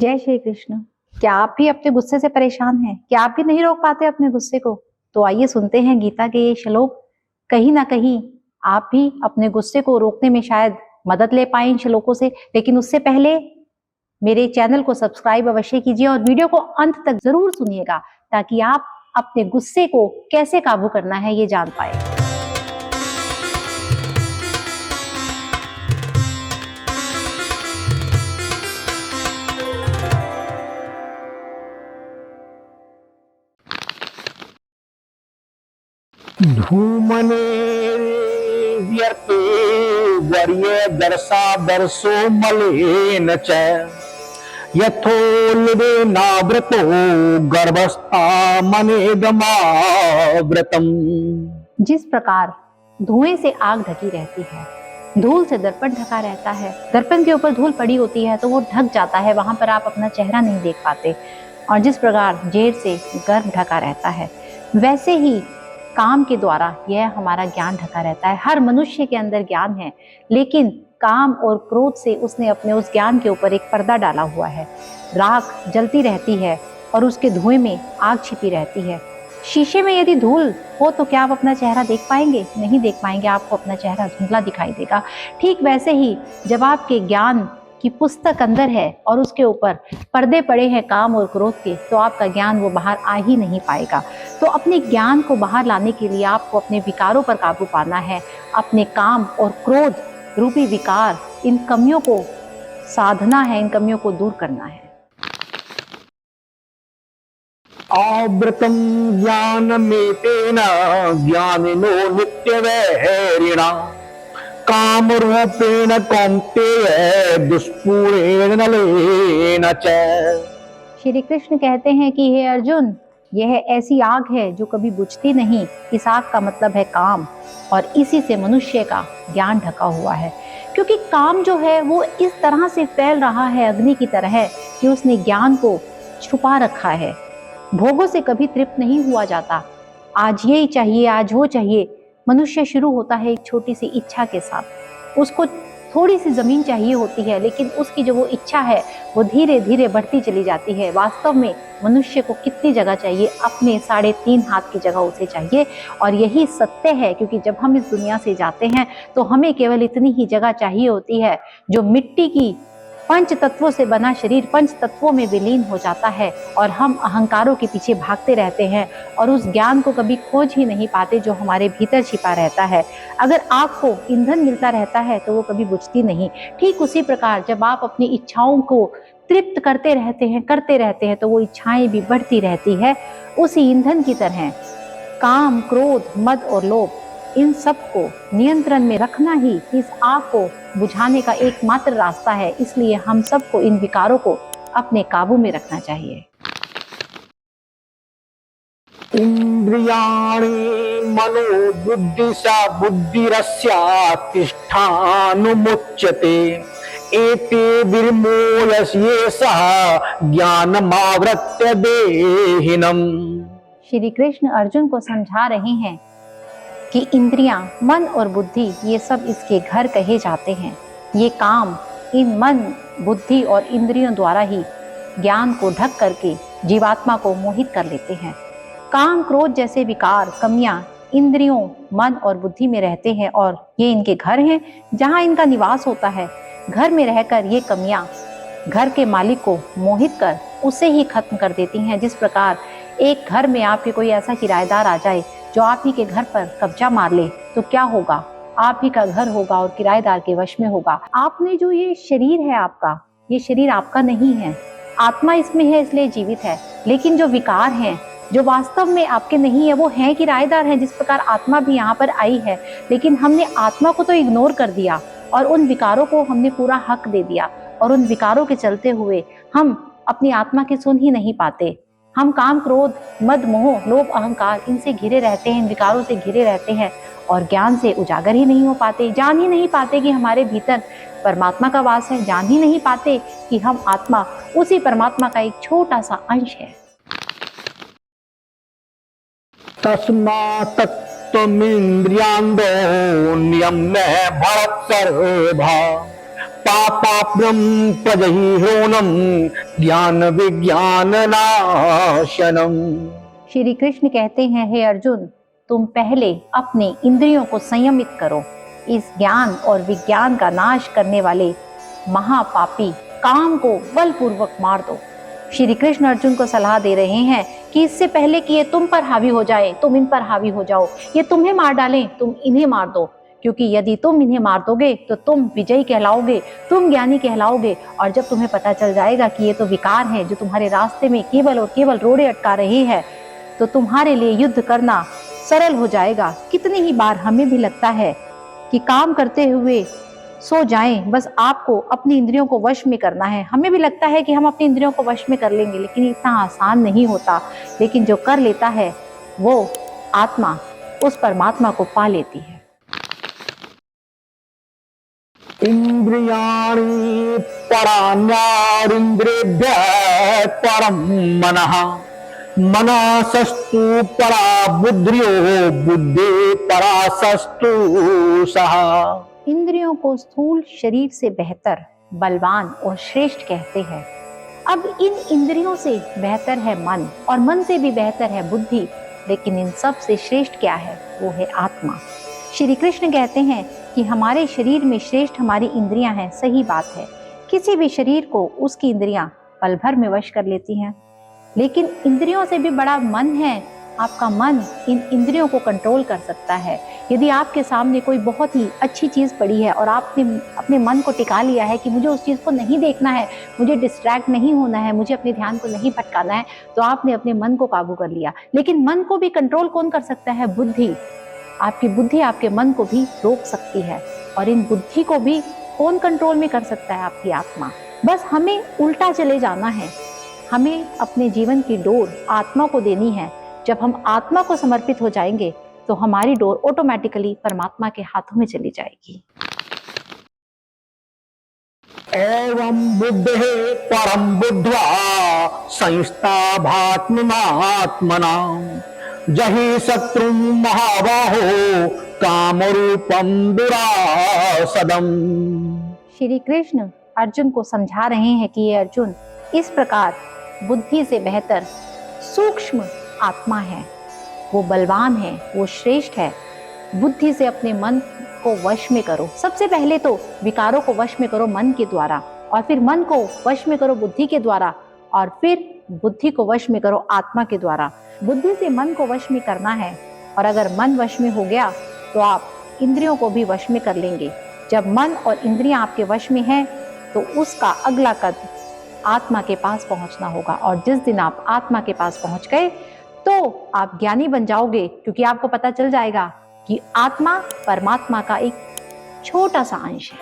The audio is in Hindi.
जय श्री कृष्ण। क्या आप भी अपने गुस्से से परेशान हैं? क्या आप भी नहीं रोक पाते अपने गुस्से को? तो आइए सुनते हैं गीता के ये श्लोक। कहीं ना कहीं आप भी अपने गुस्से को रोकने में शायद मदद ले पाए इन श्लोकों से। लेकिन उससे पहले मेरे चैनल को सब्सक्राइब अवश्य कीजिए और वीडियो को अंत तक जरूर सुनिएगा, ताकि आप अपने गुस्से को कैसे काबू करना है ये जान पाए। धूमने व्यर्थे वर्ये दर्शा दर्शो मलेन च यथोल्बेनावृतो गर्भस्था मनेदमावृतम्। जिस प्रकार धुएं से आग ढकी रहती है, धूल से दर्पण ढका रहता है, दर्पण के ऊपर धूल पड़ी होती है तो वो ढक जाता है, वहां पर आप अपना चेहरा नहीं देख पाते। और जिस प्रकार जेर से गर्भ ढका रहता है, वैसे ही काम के द्वारा यह हमारा ज्ञान ढका रहता है। हर मनुष्य के अंदर ज्ञान है, लेकिन काम और क्रोध से उसने अपने उस ज्ञान के ऊपर एक पर्दा डाला हुआ है। राख जलती रहती है और उसके धुएं में आग छिपी रहती है। शीशे में यदि धूल हो तो क्या आप अपना चेहरा देख पाएंगे? नहीं देख पाएंगे, आपको अपना चेहरा धुंधला दिखाई देगा। ठीक वैसे ही जब आपके ज्ञान की पुस्तक अंदर है और उसके ऊपर पर्दे पड़े हैं काम और क्रोध के, तो आपका ज्ञान वो बाहर आ ही नहीं पाएगा। तो अपने ज्ञान को बाहर लाने के लिए आपको अपने विकारों पर काबू पाना है। अपने काम और क्रोध रूपी विकार, इन कमियों को साधना है, इन कमियों को दूर करना है। आवृतम ज्ञानमेतेन ज्ञानिनो नित्यवैरिणा काम रूपेण कौन्तेय दुष्पूरेण नलेन च। श्री कृष्ण कहते हैं कि हे अर्जुन, यह ऐसी आग है जो कभी बुझती नहीं। इस आग का मतलब है काम, और इसी से मनुष्य का ज्ञान ढका हुआ है। क्योंकि काम जो है वो इस तरह से फैल रहा है अग्नि की तरह कि उसने ज्ञान को छुपा रखा है। भोगों से कभी तृप्त नहीं हुआ जाता। आज ये चाहिए, आज वो चाहिए। मनुष्य शुरू होता है एक छोटी सी इच्छा के साथ। उसको थोड़ी सी जमीन चाहिए होती है, लेकिन उसकी जो वो इच्छा है वो धीरे धीरे बढ़ती चली जाती है। वास्तव में मनुष्य को कितनी जगह चाहिए? अपने 3.5 हाथ की जगह उसे चाहिए। और यही सत्य है, क्योंकि जब हम इस दुनिया से जाते हैं तो हमें केवल इतनी ही जगह चाहिए होती है। जो मिट्टी की पंच तत्वों से बना शरीर पंच तत्वों में विलीन हो जाता है, और हम अहंकारों के पीछे भागते रहते हैं और उस ज्ञान को कभी खोज ही नहीं पाते जो हमारे भीतर छिपा रहता है। अगर आग को ईंधन मिलता रहता है तो वो कभी बुझती नहीं। ठीक उसी प्रकार जब आप अपनी इच्छाओं को तृप्त करते रहते हैं तो वो इच्छाएं भी बढ़ती रहती है। उसी ईंधन की तरह काम, क्रोध, मद और लोभ, इन सब को नियंत्रण में रखना ही इस आग को बुझाने का एकमात्र रास्ता है। इसलिए हम सबको इन विकारों को अपने काबू में रखना चाहिए। इंद्रियाणि मनो बुद्धिशा बुद्धिरस्यातिष्ठानुमुच्यते एते विर्मूढस्येषः ज्ञानमावृत्य देहिनम्। श्री कृष्ण अर्जुन को समझा रहे हैं कि इंद्रियां, मन और बुद्धि, ये सब इसके घर कहे जाते हैं। ये काम इन मन, बुद्धि और इंद्रियों द्वारा ही ज्ञान को ढक करके जीवात्मा को मोहित कर लेते हैं। काम, क्रोध जैसे विकार, कमियां इंद्रियों, मन और बुद्धि में रहते हैं और ये इनके घर हैं जहां इनका निवास होता है। घर में रहकर ये कमियां घर के मालिक को मोहित कर उसे ही खत्म कर देती हैं। जिस प्रकार एक घर में आपके कोई ऐसा किराएदार आ जाए जो आप ही के घर पर कब्जा मार ले, तो क्या होगा? आप ही का घर होगा और किराएदार के वश में होगा। आपने जो ये शरीर है आपका, ये शरीर आपका नहीं है। आत्मा इसमें है इसलिए जीवित है, लेकिन जो विकार हैं जो वास्तव में आपके नहीं है, वो हैं किराएदार हैं। जिस प्रकार आत्मा भी यहाँ पर आई है, लेकिन हमने आत्मा को तो इग्नोर कर दिया और उन विकारों को हमने पूरा हक दे दिया, और उन विकारों के चलते हुए हम अपनी आत्मा की सुन ही नहीं पाते। हम काम, क्रोध, मद, मोह, लोभ, अहंकार, इनसे घिरे रहते हैं, इन विकारों से घिरे रहते हैं और ज्ञान से उजागर ही नहीं हो पाते। जान ही नहीं पाते कि हमारे भीतर परमात्मा का वास है। जान ही नहीं पाते कि हम आत्मा उसी परमात्मा का एक छोटा सा अंश है। तस्मात् तत्त्वमिन्द्रियाण्डो नियम्य भरत् सर्वभा पापाप्रम प्रजहिरोनम ज्ञान विज्ञान नाशनम। श्री कृष्ण कहते हैं, हे अर्जुन, तुम पहले अपने इंद्रियों को संयमित करो। इस ज्ञान और विज्ञान का नाश करने वाले महापापी काम को बलपूर्वक मार दो। श्री कृष्ण अर्जुन को सलाह दे रहे हैं कि इससे पहले कि ये तुम पर हावी हो जाए, तुम इन पर हावी हो जाओ, ये तुम्हें मार डालें, तुम इन्हें मार दो। क्योंकि यदि तुम इन्हें मार दोगे तो तुम विजयी कहलाओगे, तुम ज्ञानी कहलाओगे। और जब तुम्हें पता चल जाएगा कि ये तो विकार हैं जो तुम्हारे रास्ते में केवल और केवल रोड़े अटका रहे हैं, तो तुम्हारे लिए युद्ध करना सरल हो जाएगा। कितनी ही बार हमें भी लगता है कि काम करते हुए सो जाएं, बस आपको अपनी इंद्रियों को वश में करना है। हमें भी लगता है कि हम अपनी इंद्रियों को वश में कर लेंगे, लेकिन इतना आसान नहीं होता। लेकिन जो कर लेता है वो आत्मा उस परमात्मा को पा लेती है। इंद्रियाणि पराण्यारिन्द्रियभ्यः परं मनः, मनसस्तु परा बुद्धियो, बुद्धि परा सस्तु सः। इंद्रियों को स्थूल शरीर से बेहतर, बलवान और श्रेष्ठ कहते हैं। अब इन इंद्रियों से बेहतर है मन, और मन से भी बेहतर है बुद्धि। लेकिन इन सब से श्रेष्ठ क्या है? वो है आत्मा। श्री कृष्ण कहते हैं कि हमारे शरीर में श्रेष्ठ हमारी इंद्रियां हैं। सही बात है, किसी भी शरीर को उसकी इंद्रियां पल भर में वश कर लेती हैं, लेकिन इंद्रियों से भी बड़ा मन है। आपका मन इन इंद्रियों को कंट्रोल कर सकता है। यदि आपके सामने कोई बहुत ही अच्छी चीज़ पड़ी है और आपने अपने मन को टिका लिया है कि मुझे उस चीज़ को नहीं देखना है, मुझे डिस्ट्रैक्ट नहीं होना है, मुझे अपने ध्यान को नहीं भटकाना है, तो आपने अपने मन को काबू कर लिया। लेकिन मन को भी कंट्रोल कौन कर सकता है? बुद्धि। आपकी बुद्धि आपके मन को भी रोक सकती है, और इन बुद्धि को भी कौन कंट्रोल में कर सकता है? आपकी आत्मा। बस हमें उल्टा चले जाना है। हमें अपने जीवन की डोर आत्मा को देनी है। जब हम आत्मा को समर्पित हो जाएंगे तो हमारी डोर ऑटोमेटिकली परमात्मा के हाथों में चली जाएगी। एवं बुद्धे परम बुद्ध्वा संस्था भात्मनात्मना, जहि शत्रु महाबाहो कामरूपम दुरासदम। श्री कृष्ण अर्जुन को समझा रहे हैं कि ये अर्जुन, इस प्रकार बुद्धि से बेहतर सूक्ष्म आत्मा है, वो बलवान है, वो श्रेष्ठ है। बुद्धि से अपने मन को वश में करो। सबसे पहले तो विकारों को वश में करो मन के द्वारा, और फिर मन को वश में करो बुद्धि के द्वारा, और फिर बुद्धि को वश में करो आत्मा के द्वारा। बुद्धि से मन को वश में करना है, और अगर मन वश में हो गया तो आप इंद्रियों को भी वश में कर लेंगे। जब मन और इंद्रियां आपके वश में हैं तो उसका अगला कदम आत्मा के पास पहुंचना होगा। और जिस दिन आप आत्मा के पास पहुंच गए तो आप ज्ञानी बन जाओगे, क्योंकि आपको पता चल जाएगा कि आत्मा परमात्मा का एक छोटा सा अंश है।